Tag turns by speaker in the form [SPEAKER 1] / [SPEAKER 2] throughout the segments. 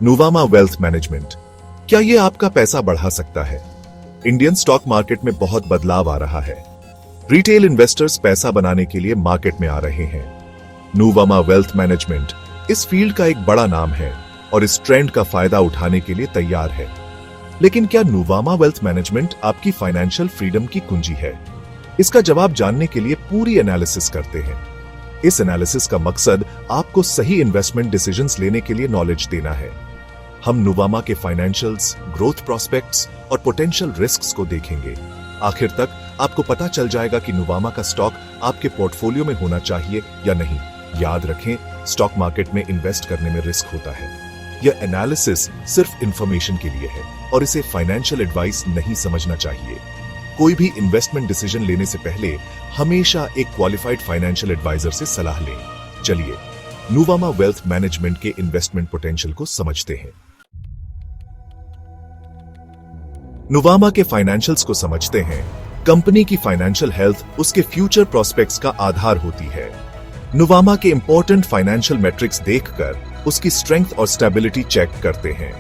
[SPEAKER 1] Nuvama wealth management, क्या ये आपका पैसा बढ़ा सकता है? इंडियन स्टॉक मार्केट में बहुत बदलाव आ रहा है। रिटेल इन्वेस्टर्स पैसा बनाने के लिए मार्केट में आ रहे हैं। नुवामा वेल्थ मैनेजमेंट इस फील्ड का एक बड़ा नाम है और इस ट्रेंड का फायदा उठाने के लिए तैयार है। लेकिन क्या नुवामा वेल्थ मैनेजमेंट आपकी फाइनेंशियल फ्रीडम की कुंजी है? इसका जवाब जानने के लिए पूरी एनालिसिस करते हैं। इस एनालिसिस का मकसद आपको सही इन्वेस्टमेंट डिसीजंस लेने के लिए नॉलेज देना है। हम नुवामा के फाइनेंशियल्स, ग्रोथ प्रोस्पेक्ट्स और पोटेंशियल रिस्क्स को देखेंगे। आखिर तक आपको पता चल जाएगा कि नुवामा का स्टॉक आपके पोर्टफोलियो में होना चाहिए या नहीं। याद रखें, स्टॉक मार्केट में इन्वेस्ट करने में रिस्क होता है। यह एनालिसिस सिर्फ इंफॉर्मेशन के लिए है और इसे फाइनेंशियल एडवाइस नहीं समझना चाहिए। कोई भी इन्वेस्टमेंट डिसीजन लेने से पहले हमेशा एक क्वालिफाइड फाइनेंशियल एडवाइजर से सलाह लें। चलिए नुवामा वेल्थ मैनेजमेंट के इन्वेस्टमेंट पोटेंशियल को समझते हैं। नुवामा के फाइनेंशियल्स को समझते हैं। कंपनी की फाइनेंशियल हेल्थ उसके फ्यूचर प्रोस्पेक्ट्स का आधार होती है। नुवामा के इंपॉर्टेंट फाइनेंशियल मैट्रिक्स देखकर उसकी स्ट्रेंथ और स्टेबिलिटी चेक करते हैं।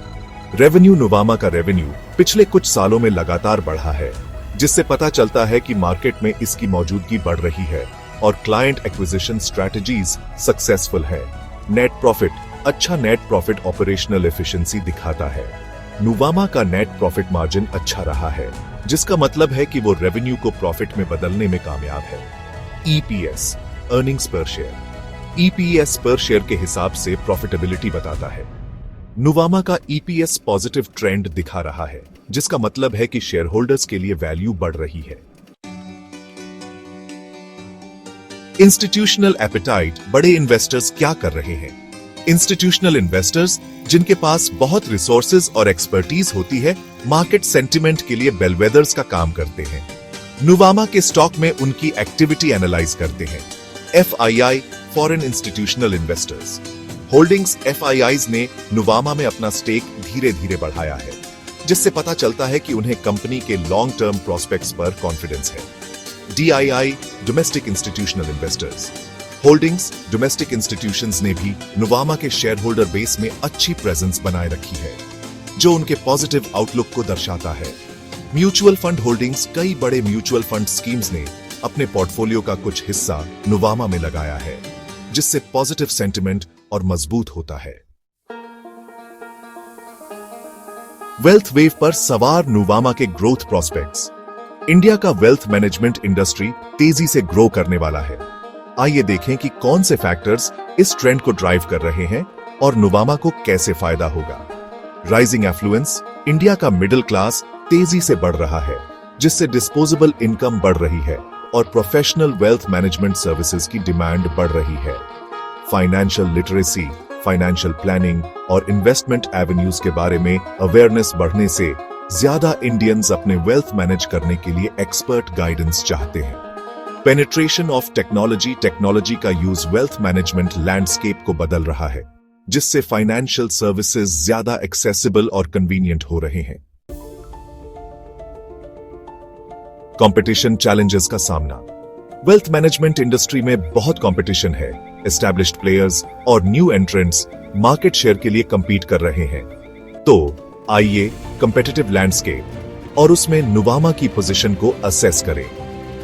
[SPEAKER 1] रेवेन्यू, नुवामा का रेवेन्यू पिछले कुछ सालों में लगातार बढ़ा है, जिससे पता चलता है कि मार्केट में इसकी मौजूदगी बढ़ रही है और क्लाइंट एक्विजिशन स्ट्रैटेजीज सक्सेसफुल है। नेट प्रॉफिट, अच्छा नेट प्रॉफिट ऑपरेशनल एफिशिएंसी दिखाता है। नुवामा का नेट प्रॉफिट मार्जिन अच्छा रहा है, जिसका मतलब है कि वो रेवेन्यू को प्रॉफिट में बदलने में कामयाब है। ईपीएस, अर्निंग्स पर शेयर, ईपीएस पर शेयर के हिसाब से प्रॉफिटेबिलिटी बताता है। नुवामा का ईपीएस पॉजिटिव ट्रेंड दिखा रहा है, जिसका मतलब है कि शेयर होल्डर्स के लिए वैल्यू बढ़ रही है। इंस्टीट्यूशनल एपेटाइट, बड़े इन्वेस्टर्स क्या कर रहे हैं? इंस्टीट्यूशनल इन्वेस्टर्स, जिनके पास बहुत रिसोर्सेज और एक्सपर्टीज होती है, मार्केट सेंटिमेंट के लिए बेलवेदर्स का काम करते हैं। नुवामा के स्टॉक में उनकी एक्टिविटी एनालाइज करते हैं। FII, foreign institutional investors, holdings FIIs ने नुवामा में अपना स्टेक धीरे धीरे बढ़ाया है, जिससे पता चलता है कि उन्हें कंपनी के लॉन्ग टर्म प्रोस्पेक्ट्स पर कॉन्फिडेंस है। DII, domestic institutional investors, holdings domestic institutions ने भी नुवामा के शेयर होल्डर बेस में अच्छी प्रेजेंस बनाए रखी है, जो उनके पॉजिटिव आउटलुक को दर्शाता है। म्यूचुअल फंड होल्डिंग्स, कई बड़े म्यूचुअल फंड स्कीम्स ने अपने पोर्टफोलियो का कुछ हिस्सा नुवामा में लगाया है, जिससे पॉजिटिव सेंटिमेंट और मजबूत होता है। वेल्थ वेव पर सवार नुवामा के ग्रोथ प्रोस्पेक्ट्स। इंडिया का वेल्थ मैनेजमेंट इंडस्ट्री तेजी से ग्रो करने वाला है। आइए देखें कि कौन से फैक्टर्स इस ट्रेंड को ड्राइव कर रहे हैं और नुवामा को कैसे फायदा होगा। राइजिंग एफ्लुएंस, इंडिया का मिडिल क्लास तेजी से बढ़ रहा है, जिससे डिस्पोजेबल इनकम बढ़ रही है और प्रोफेशनल वेल्थ मैनेजमेंट सर्विसेज की डिमांड बढ़ रही है। फाइनेंशियल लिटरेसी, फाइनेंशियल प्लानिंग और इन्वेस्टमेंट एवेन्यूज के बारे में अवेयरनेस बढ़ने से ज्यादा इंडियंस अपने वेल्थ मैनेज करने के लिए एक्सपर्ट गाइडेंस चाहते हैं। पेनिट्रेशन ऑफ टेक्नोलॉजी, टेक्नोलॉजी का यूज वेल्थ मैनेजमेंट लैंडस्केप को बदल रहा है, जिससे फाइनेंशियल सर्विसेज ज्यादा एक्सेसिबल और कन्वीनियंट हो रहे हैं। कंपटीशन चैलेंजेस का सामना। वेल्थ मैनेजमेंट इंडस्ट्री में बहुत कंपटीशन है। एस्टैब्लिश्ड प्लेयर्स और न्यू एंट्रेंट्स मार्केट शेयर के लिए कंपीट कर रहे हैं। तो आइए कंपेटिटिव लैंडस्केप और उसमें नुवामा की पोजीशन को असेस करें।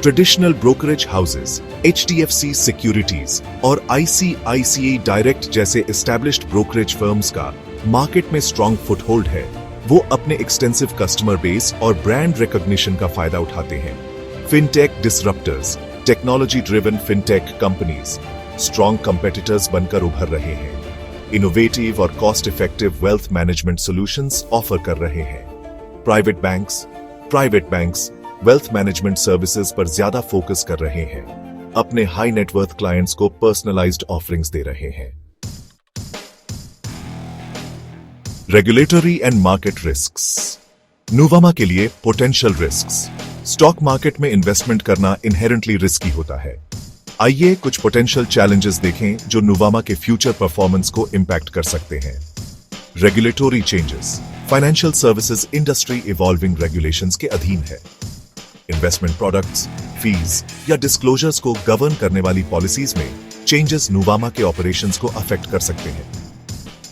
[SPEAKER 1] Traditional brokerage houses, HDFC securities और आईसीआईसीआई डायरेक्ट जैसे एस्टैब्लिश्ड ब्रोकरेज फर्म्स का मार्केट में स्ट्रॉन्ग फुटहोल्ड है। वो अपने एक्सटेंसिव कस्टमर बेस और ब्रांड रिकॉग्निशन का फायदा उठाते हैं। Fintech disruptors, technology driven fintech companies strong competitors बनकर उभर रहे हैं। इनोवेटिव और cost effective wealth management solutions offer कर रहे हैं। Private banks wealth management services पर ज्यादा फोकस कर रहे हैं। अपने हाई नेटवर्थ क्लाइंट्स को पर्सनलाइज्ड ऑफरिंग्स दे रहे हैं। Regulatory and market risks. Nuvama के लिए पोटेंशियल रिस्क्स। स्टॉक मार्केट में इन्वेस्टमेंट करना इनहेरेंटली रिस्की होता है। आइए कुछ पोटेंशियल चैलेंजेस देखें जो नुवामा के फ्यूचर परफॉर्मेंस को इंपैक्ट कर सकते हैं। Regulatory changes. Financial services industry evolving regulations के अधीन है। इन्वेस्टमेंट प्रोडक्ट्स, फीस या डिस्क्लोजर्स को गवर्न करने वाली पॉलिसीज में चेंजेस नुवामा के ऑपरेशंस को अफेक्ट कर सकते हैं।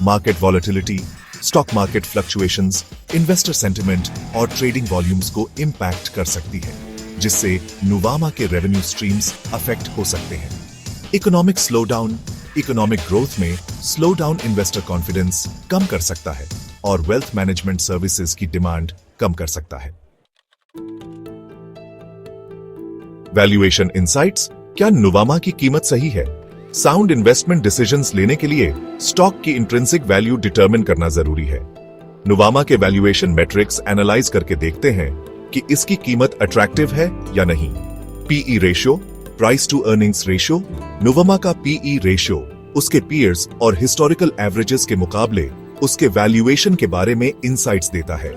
[SPEAKER 1] Market volatility, stock market fluctuations, investor sentiment और ट्रेडिंग वॉल्यूम्स को इंपैक्ट कर सकती है, जिससे नुवामा के रेवेन्यू स्ट्रीम्स अफेक्ट हो सकते हैं। इकोनॉमिक स्लोडाउन, इकोनॉमिक ग्रोथ में स्लो डाउन इन्वेस्टर कॉन्फिडेंस कम कर सकता है और वेल्थ मैनेजमेंट सर्विसेज की डिमांड कम कर सकता है। वैल्यूएशन इनसाइट्स, क्या नुवामा की कीमत सही है? साउंड इन्वेस्टमेंट डिसीजंस लेने के लिए स्टॉक की इंट्रिंसिक वैल्यू डिटरमिन करना जरूरी है। नुवामा के वैल्यूएशन मैट्रिक्स एनालाइज करके देखते हैं कि इसकी कीमत अट्रैक्टिव है या नहीं। PE ratio, price to earnings ratio. Nuvama का पीई रेशियो उसके पीयर्स और हिस्टोरिकल एवरेजेस के मुकाबले उसके वैल्यूएशन के बारे में इनसाइट्स देता है।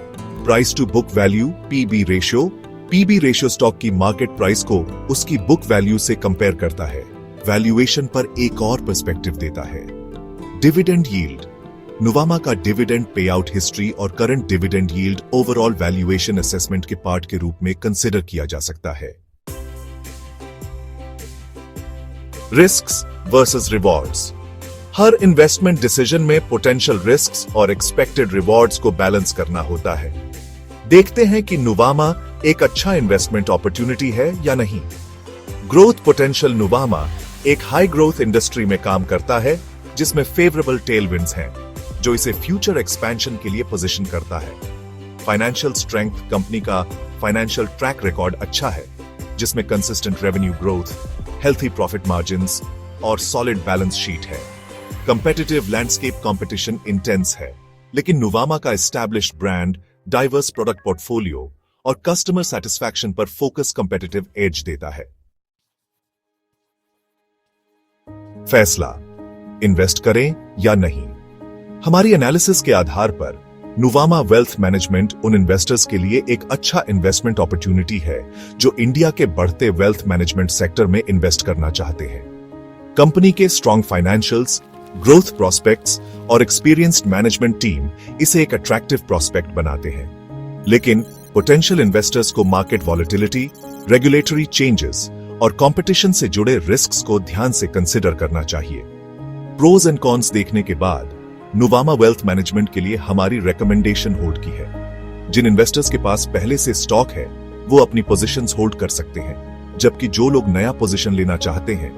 [SPEAKER 1] Price to book value, PB ratio. PB ratio stock की मार्केट प्राइस को उसकी बुक वैल्यू से कंपेयर करता है, वैल्यूएशन पर एक और पर्सपेक्टिव देता है। डिविडेंड यील्ड, नुवामा का डिविडेंड पे आउट हिस्ट्री और current dividend yield overall valuation assessment के पार्ट के रूप में कंसिडर किया जा सकता है। रिस्क्स वर्सेस रिवॉर्ड्स, हर इन्वेस्टमेंट डिसीजन में पोटेंशियल रिस्क्स और एक्सपेक्टेड रिवॉर्ड्स को बैलेंस करना होता है। देखते हैं कि नुवामा एक अच्छा इन्वेस्टमेंट अपॉर्चुनिटी है या नहीं। ग्रोथ पोटेंशियल, नुवामा एक हाई ग्रोथ इंडस्ट्री में काम करता है जिसमें फेवरेबल टेलविंड्स हैं, जो इसे फ्यूचर एक्सपेंशन के लिए पोजीशन करता है। फाइनेंशियल स्ट्रेंथ, कंपनी का फाइनेंशियल ट्रैक रिकॉर्ड अच्छा है, जिसमें consistent revenue growth, healthy profit margins और सॉलिड बैलेंस शीट है। कंपेटिटिव लैंडस्केप, कंपटीशन इंटेंस है, लेकिन नुवामा का established brand, diverse product portfolio और कस्टमर सेटिस्फैक्शन पर फोकस कंपेटिटिव एज देता है। फैसला, इन्वेस्ट करें या नहीं। हमारी एनालिसिस के आधार पर नुवामा वेल्थ मैनेजमेंट उन इन्वेस्टर्स के लिए एक अच्छा इन्वेस्टमेंट अपॉर्चुनिटी है जो इंडिया के बढ़ते वेल्थ मैनेजमेंट सेक्टर में इन्वेस्ट करना चाहते हैं। कंपनी के स्ट्रॉन्ग फाइनेंशियल्स, ग्रोथ प्रोस्पेक्ट्स और एक्सपीरियंस्ड मैनेजमेंट टीम इसे एक अट्रैक्टिव प्रोस्पेक्ट बनाते हैं। लेकिन पोटेंशियल इन्वेस्टर्स को मार्केट वॉलेटिलिटी, रेगुलेटरी चेंजेस और कंपटीशन से जुड़े रिस्क्स को ध्यान से कंसिडर करना चाहिए। प्रोज एंड कॉन्स देखने के बाद नुवामा वेल्थ मैनेजमेंट के लिए हमारी रिकमेंडेशन होल्ड की है। जिन इन्वेस्टर्स के पास पहले से स्टॉक है वो अपनी पोजीशंस होल्ड कर सकते हैं, जबकि जो लोग नया पोजीशन लेना चाहते हैं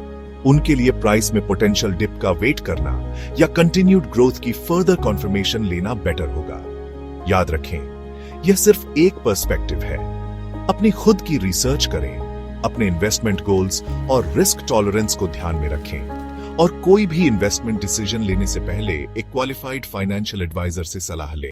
[SPEAKER 1] उनके लिए प्राइस में पोटेंशियल डिप का वेट करना या कंटिन्यूड ग्रोथ की फर्दर कॉन्फर्मेशन लेना बेटर होगा। याद रखें, यह सिर्फ एक पर्सपेक्टिव है। अपनी खुद की रिसर्च करें, अपने इन्वेस्टमेंट गोल्स और रिस्क टॉलरेंस को ध्यान में रखें और कोई भी इन्वेस्टमेंट डिसीजन लेने से पहले एक क्वालिफाइड फाइनेंशियल एडवाइजर से सलाह लें।